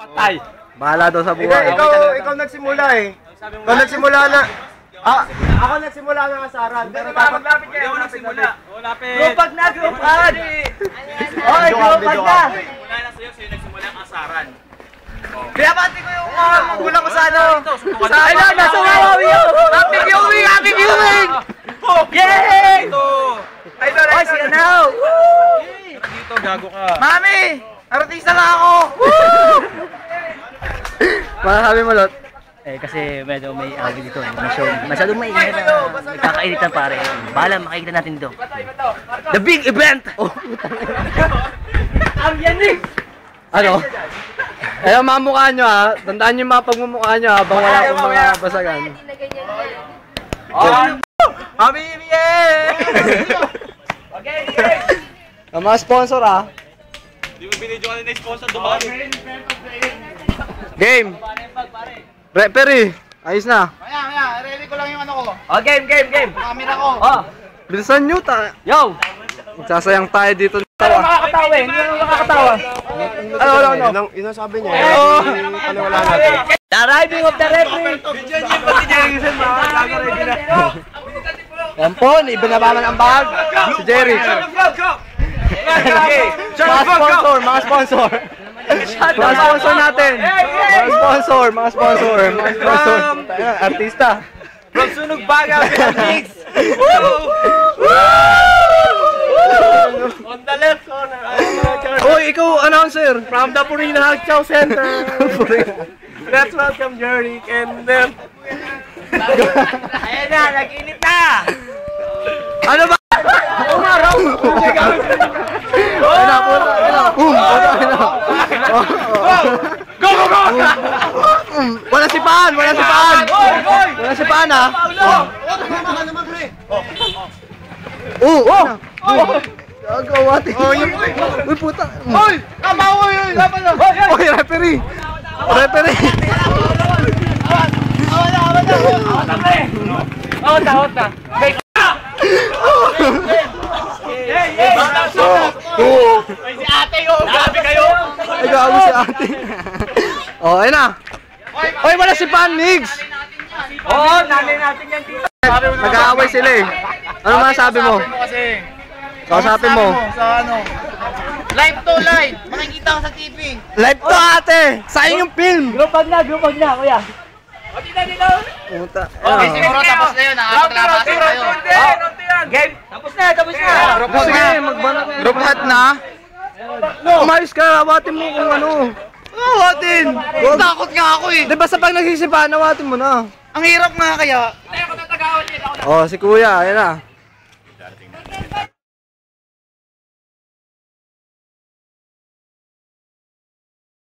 Patay. Bahala daw sa buhay. Ikaw nagsimula eh. Ikaw nagsimula na. Ako nagsimula ng asaran. Pero dapat lapit kayo. Ako nagsimula. Lapit. Grupag na, grupag! Oy, grupag na! Simula na sa'yo nagsimula ang asaran. Kaya bati ko yung magulang ko sa ano. Ay na, nasa Wawawi yun! Happy viewing! Happy viewing! Yay! Oy, sila now! Dito, gago ka. Mami! Artista na ako! Masasabi mo, Lot? Eh kasi medyo may awit dito. Masyadong mainit na nagkakainitan pare. Bahala makikita natin dito. The big event! Ang yanig! Ano? Ayun, mga mukha nyo ha. Tandaan nyo yung mga pagmumukha nyo habang wala akong mga basagan. Happy Mga sponsor ha. Hindi mo binidyo ka na sponsor doon. Game! Referee! Ayos na. Kaya, ready ko lang yung ano ko. Oh, game. Camera ko. Oh, Bilisan nyo ta. yo! Magsasayang tayo dito. Ano makakatawa eh? Hindi makakatawa. Ano? Yun ang sabi niya. Ano wala natin. The arriving of the referee! Yan po, ibinabaman ang bag. Si Jerry. Mga sponsor. Mga sponsor natin. Mga sponsor. Artista. From Sunog Baga, Philippines. On the left corner. Oy, ikaw announcer. From the Purina Chow Center. Let's welcome Jerry and them. Ayan na, nag-init na. Ano ba? Umaraw. Ayun na, puta. Go! Wala si Paan ha. Gagawati. Uy, puta. Hoy! Tama ko yun! Laban na! Oy, referee. Awat na! Ay, si ate yun! Grabe kayo! Ay, gago si ate. Oh, ayun na. Oy, wala si Pan, Migs. Oo, nanay natin yan dito. Nag-aaway sila eh. Ano masasabi mo? Kausapin mo. Sa ano? Live to live! Makikita ko sa TV! Live to ate! Sayang yung film! Grupag na, kuya. Puta. Siguro tapos na yun, nakakapaglabas kayo. Game! Tapos na! Sige, magbanat na. Group hat na. Umayos ka, awatin mo kung ano. Awatin! Takot nga ako eh! Di basta pag nagsisipahan, awatin mo na. Ang hirap nga kaya. Oh, si kuya, ayun na.